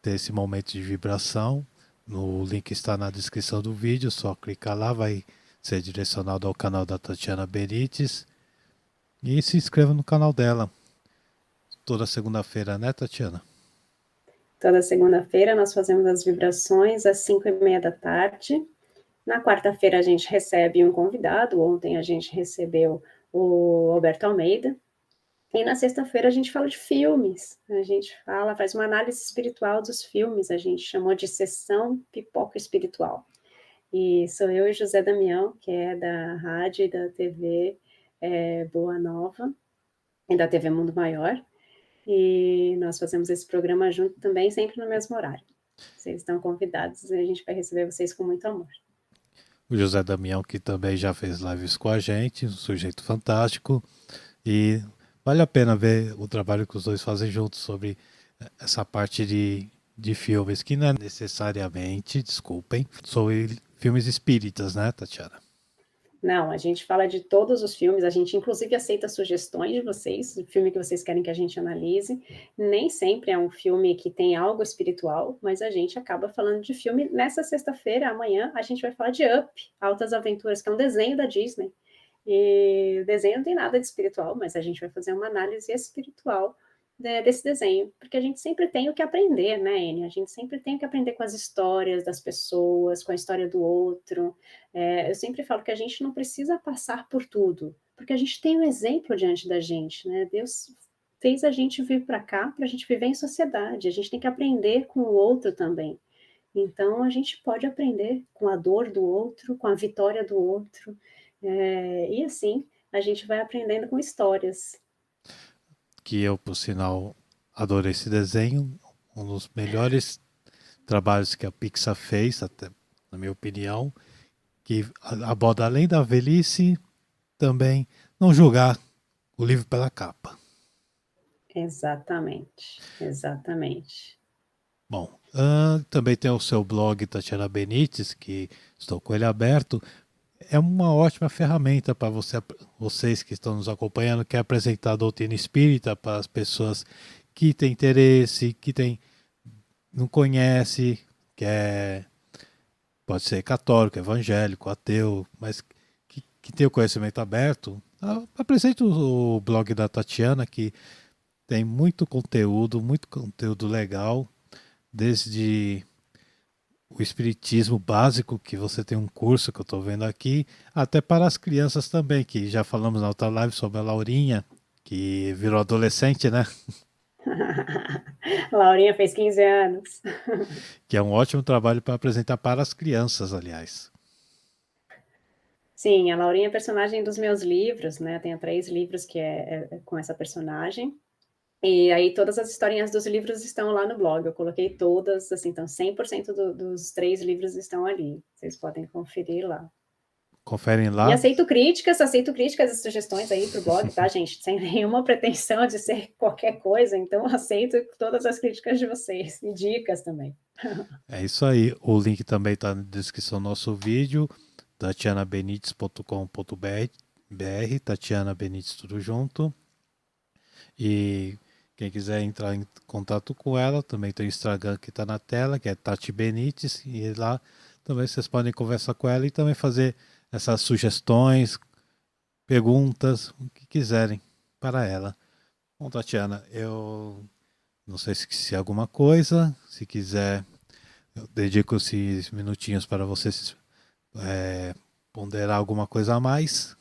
S2: ter esse momento de vibração, o link está na descrição do vídeo, só clicar lá, vai ser direcionado ao canal da Tatiana Benites e se inscreva no canal dela. Toda segunda-feira, né, Tatiana?
S1: Toda segunda-feira nós fazemos as vibrações às 5:30 da tarde. Na quarta-feira a gente recebe um convidado, ontem a gente recebeu o Alberto Almeida. E na sexta-feira a gente fala de filmes, a gente faz uma análise espiritual dos filmes, a gente chamou de sessão pipoca espiritual. E sou eu e José Damião, que é da rádio e da TV Boa Nova, e da TV Mundo Maior, e nós fazemos esse programa junto também, sempre no mesmo horário. Vocês estão convidados e a gente vai receber vocês com muito amor.
S2: O José Damião, que também já fez lives com a gente, um sujeito fantástico, e vale a pena ver o trabalho que os dois fazem juntos sobre essa parte de filmes, que não é necessariamente, desculpem, sobre filmes espíritas, né, Tatiana?
S1: Não, a gente fala de todos os filmes, a gente inclusive aceita sugestões de vocês, o filme que vocês querem que a gente analise. Nem sempre é um filme que tem algo espiritual, mas a gente acaba falando de filme. Nessa sexta-feira, amanhã, a gente vai falar de Up, Altas Aventuras, que é um desenho da Disney. E o desenho não tem nada de espiritual, mas a gente vai fazer uma análise espiritual desse desenho, porque a gente sempre tem o que aprender, né, Enio? A gente sempre tem que aprender com as histórias das pessoas, com a história do outro. Eu sempre falo que a gente não precisa passar por tudo, porque a gente tem um exemplo diante da gente, né? Deus fez a gente vir para cá para a gente viver em sociedade, a gente tem que aprender com o outro também. Então, a gente pode aprender com a dor do outro, com a vitória do outro, e assim a gente vai aprendendo com histórias.
S2: Que eu, por sinal, adorei esse desenho. Um dos melhores trabalhos que a Pixar fez, até na minha opinião, que aborda além da velhice, também não julgar o livro pela capa.
S1: Exatamente, exatamente.
S2: Bom, também tem o seu blog Tatiana Benites, que estou com ele aberto. É uma ótima ferramenta para vocês que estão nos acompanhando, que é apresentar a doutrina espírita para as pessoas que têm interesse, não conhece, pode ser católico, evangélico, ateu, mas que tem o conhecimento aberto. Apresente o blog da Tatiana, que tem muito conteúdo legal, desde o espiritismo básico, que você tem um curso que eu estou vendo aqui, até para as crianças também, que já falamos na outra live sobre a Laurinha, que virou adolescente, né?
S1: Laurinha fez 15 anos.
S2: Que é um ótimo trabalho para apresentar para as crianças, aliás.
S1: Sim, a Laurinha é personagem dos meus livros, né? Tenho 3 livros que é com essa personagem. E aí todas as historinhas dos livros estão lá no blog. Eu coloquei todas, assim, então 100% dos 3 livros estão ali. Vocês podem conferir lá.
S2: Conferem
S1: E
S2: lá.
S1: aceito críticas e sugestões aí para o blog, tá, gente? Sem nenhuma pretensão de ser qualquer coisa, então aceito todas as críticas de vocês e dicas também.
S2: É isso aí. O link também está na descrição do nosso vídeo, tatianabenites.com.br, Tatiana Benites tudo junto. E quem quiser entrar em contato com ela, também tem o Instagram que está na tela, que é Tati Benites, e lá também vocês podem conversar com ela e também fazer essas sugestões, perguntas, o que quiserem para ela. Bom, Tatiana, eu não sei se esqueci alguma coisa, se quiser, eu dedico esses minutinhos para vocês ponderar alguma coisa a mais.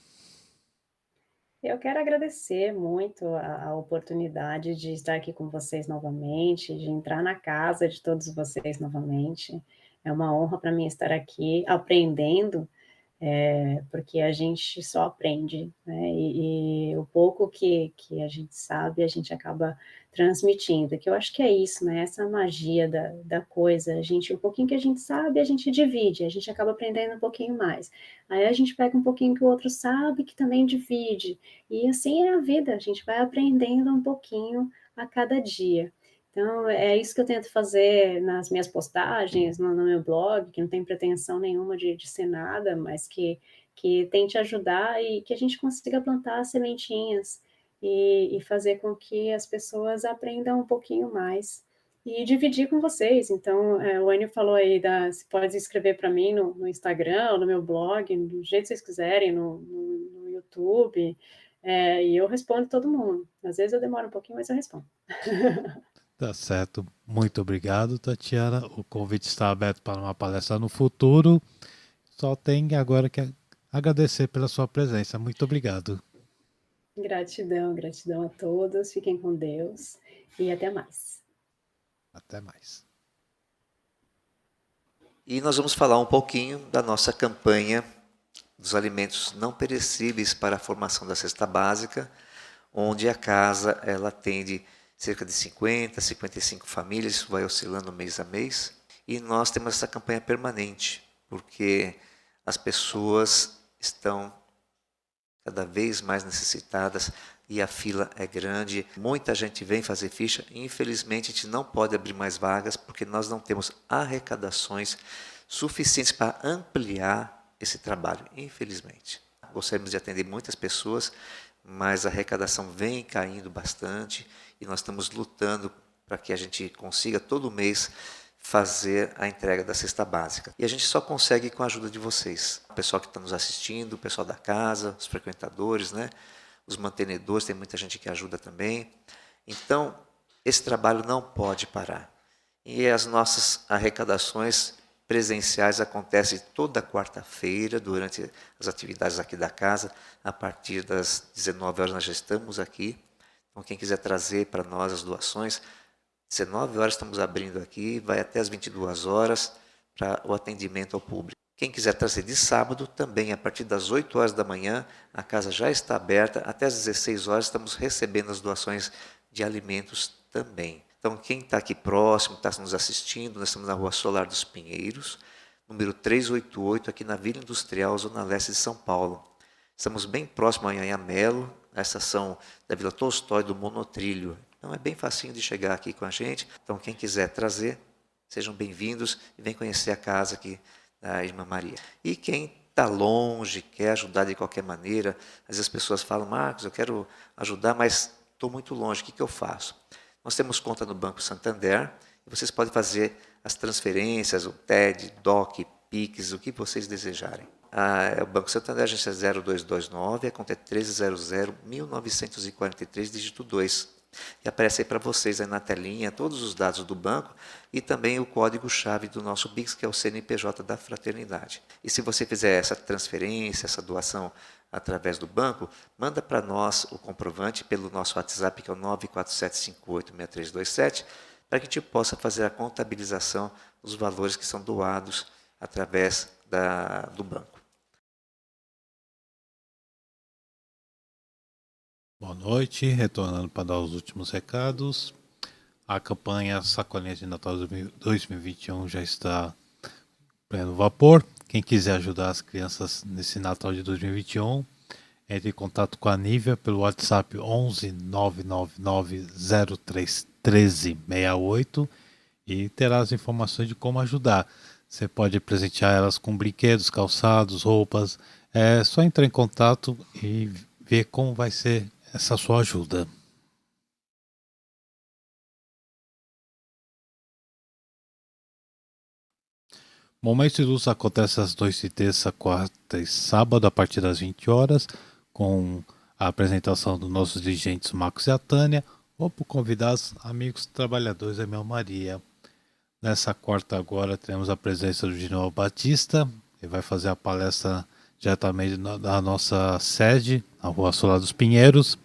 S1: Eu quero agradecer muito a oportunidade de estar aqui com vocês novamente, de entrar na casa de todos vocês novamente. É uma honra para mim estar aqui aprendendo, porque a gente só aprende, né? E o pouco que a gente sabe, a gente acaba transmitindo, que eu acho que é isso, né? Essa magia da coisa, o pouquinho que a gente sabe, a gente divide, a gente acaba aprendendo um pouquinho mais. Aí a gente pega um pouquinho que o outro sabe, que também divide, e assim é a vida, a gente vai aprendendo um pouquinho a cada dia. Então, é isso que eu tento fazer nas minhas postagens, no meu blog, que não tem pretensão nenhuma de ser nada, mas que tente ajudar e que a gente consiga plantar sementinhas e fazer com que as pessoas aprendam um pouquinho mais e dividir com vocês. Então, o Enio falou aí, você pode escrever para mim no Instagram, ou no meu blog, do jeito que vocês quiserem, no YouTube, e eu respondo todo mundo. Às vezes eu demoro um pouquinho, mas eu respondo.
S2: Tá certo. Muito obrigado, Tatiana. O convite está aberto para uma palestra no futuro. Só tem agora que agradecer pela sua presença. Muito obrigado.
S1: Gratidão, gratidão a todos. Fiquem com Deus e até mais.
S2: Até mais.
S3: E nós vamos falar um pouquinho da nossa campanha dos alimentos não perecíveis para a formação da cesta básica, onde a casa ela atende cerca de 50, 55 famílias, isso vai oscilando mês a mês, e nós temos essa campanha permanente, porque as pessoas estão cada vez mais necessitadas e a fila é grande. Muita gente vem fazer ficha, infelizmente a gente não pode abrir mais vagas porque nós não temos arrecadações suficientes para ampliar esse trabalho, infelizmente. Gostaríamos de atender muitas pessoas, mas a arrecadação vem caindo bastante e nós estamos lutando para que a gente consiga todo mês fazer a entrega da cesta básica. E a gente só consegue com a ajuda de vocês. O pessoal que está nos assistindo, o pessoal da casa, os frequentadores, né? Os mantenedores, tem muita gente que ajuda também. Então, esse trabalho não pode parar. E as nossas arrecadações presenciais acontecem toda quarta-feira, durante as atividades aqui da casa. A partir das 19 horas nós já estamos aqui. Então, quem quiser trazer para nós as doações, 19 horas estamos abrindo aqui, vai até as 22 horas para o atendimento ao público. Quem quiser trazer de sábado, também a partir das 8 horas da manhã, a casa já está aberta, até as 16 horas estamos recebendo as doações de alimentos também. Então, quem está aqui próximo, está nos assistindo, nós estamos na Rua Solar dos Pinheiros, número 388, aqui na Vila Industrial, Zona Leste de São Paulo. Estamos bem próximo a Anhanhamelo, a estação da Vila Tolstói, do Monotrilho. Então, é bem facinho de chegar aqui com a gente. Então, quem quiser trazer, sejam bem-vindos e vem conhecer a casa aqui da Irmã Maria. E quem está longe, quer ajudar de qualquer maneira, às vezes as pessoas falam, Marcos, eu quero ajudar, mas estou muito longe, o que eu faço? Nós temos conta no Banco Santander, e vocês podem fazer as transferências, o TED, DOC, PIX, o que vocês desejarem. O Banco Santander, agência 0229, a conta é 1300-1943, dígito 2. E aparece aí para vocês aí na telinha todos os dados do banco e também o código-chave do nosso BIX, que é o CNPJ da Fraternidade. E se você fizer essa transferência, essa doação através do banco, manda para nós o comprovante pelo nosso WhatsApp, que é o 947586327, para que a gente possa fazer a contabilização dos valores que são doados através do banco.
S2: Boa noite, retornando para dar os últimos recados. A campanha Sacolinha de Natal 2021 já está em pleno vapor. Quem quiser ajudar as crianças nesse Natal de 2021, entre em contato com a Nívia pelo WhatsApp 11 999 03 13 68 e terá as informações de como ajudar. Você pode presentear elas com brinquedos, calçados, roupas. É só entrar em contato e ver como vai ser essa sua ajuda. Momentos de Luz acontece às noites de terça, quarta e sábado, a partir das 20 horas, com a apresentação dos nossos dirigentes Marcos e a Tânia, ou por convidados amigos trabalhadores da Irmã Maria. Nessa quarta agora temos a presença do General Batista, ele vai fazer a palestra diretamente da nossa sede, na Rua Solar dos Pinheiros,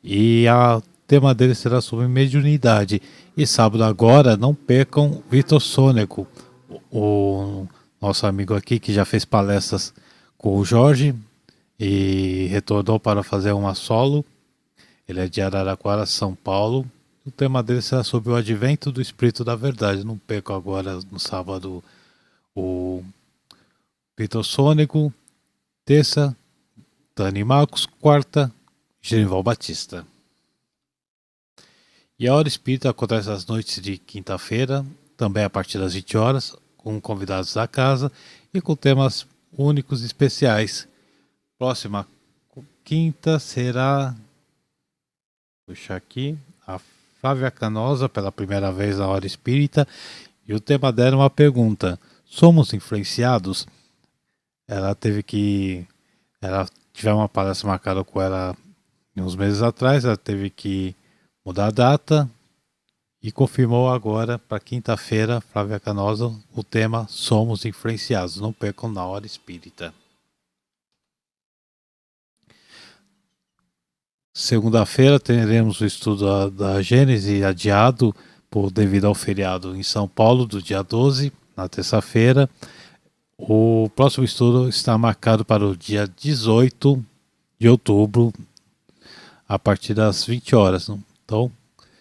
S2: e o tema dele será sobre mediunidade. E sábado agora, não percam Vitor Sônego, o nosso amigo aqui que já fez palestras com o Jorge e retornou para fazer uma solo. Ele é de Araraquara, São Paulo. O tema dele será sobre o advento do Espírito da Verdade. Não percam agora no sábado o Vitor Sônego, terça, Tani Marcos, quarta, Genival Batista. E a Hora Espírita acontece às noites de quinta-feira, também a partir das 20 horas, com convidados da casa e com temas únicos e especiais. Próxima quinta será, puxar aqui, a Flávia Canosa, pela primeira vez na Hora Espírita, e o tema dela é uma pergunta: somos influenciados? Ela tiver uma palestra marcada com ela uns meses atrás, ela teve que mudar a data e confirmou agora para quinta-feira, Flávia Canosa, o tema Somos Influenciados. Não percam na Hora Espírita. Segunda-feira teremos o estudo da Gênese adiado devido ao feriado em São Paulo, do dia 12, na terça-feira. O próximo estudo está marcado para o dia 18 de outubro, a partir das 20 horas. Então,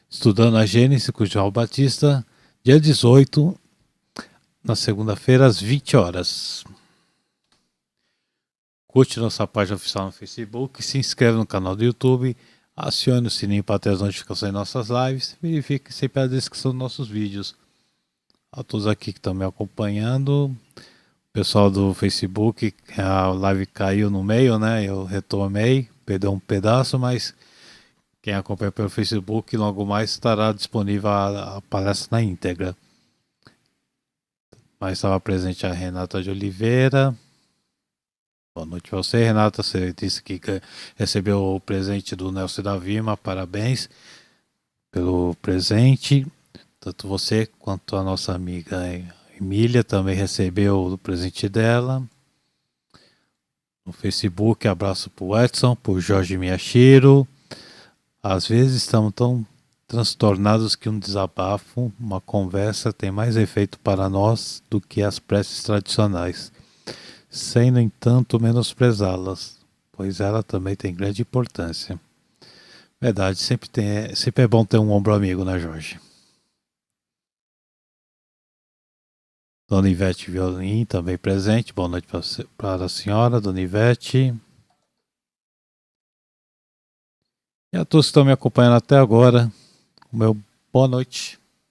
S2: estudando a Gênese com o João Batista, dia 18, na segunda-feira, às 20 horas. Curte nossa página oficial no Facebook, se inscreve no canal do YouTube, acione o sininho para ter as notificações de nossas lives, verifique sempre a descrição dos nossos vídeos. A todos aqui que estão me acompanhando, pessoal do Facebook, a live caiu no meio, né? Eu retomei, perdeu um pedaço, mas quem acompanha pelo Facebook, logo mais estará disponível a palestra na íntegra. Mas estava presente a Renata de Oliveira. Boa noite para você, Renata. Você disse que recebeu o presente do Nelson da Vima, parabéns pelo presente. Tanto você quanto a nossa amiga Emília também recebeu o presente dela. No Facebook, abraço para o Edson, para o Jorge Miyashiro. Às vezes estamos tão transtornados que um desabafo, uma conversa tem mais efeito para nós do que as preces tradicionais, sem, no entanto, menosprezá-las, pois ela também tem grande importância. Verdade, sempre é bom ter um ombro amigo, né, Jorge? Dona Ivete Violim também presente. Boa noite para a senhora, Dona Ivete. E a todos que estão me acompanhando até agora, meu boa noite.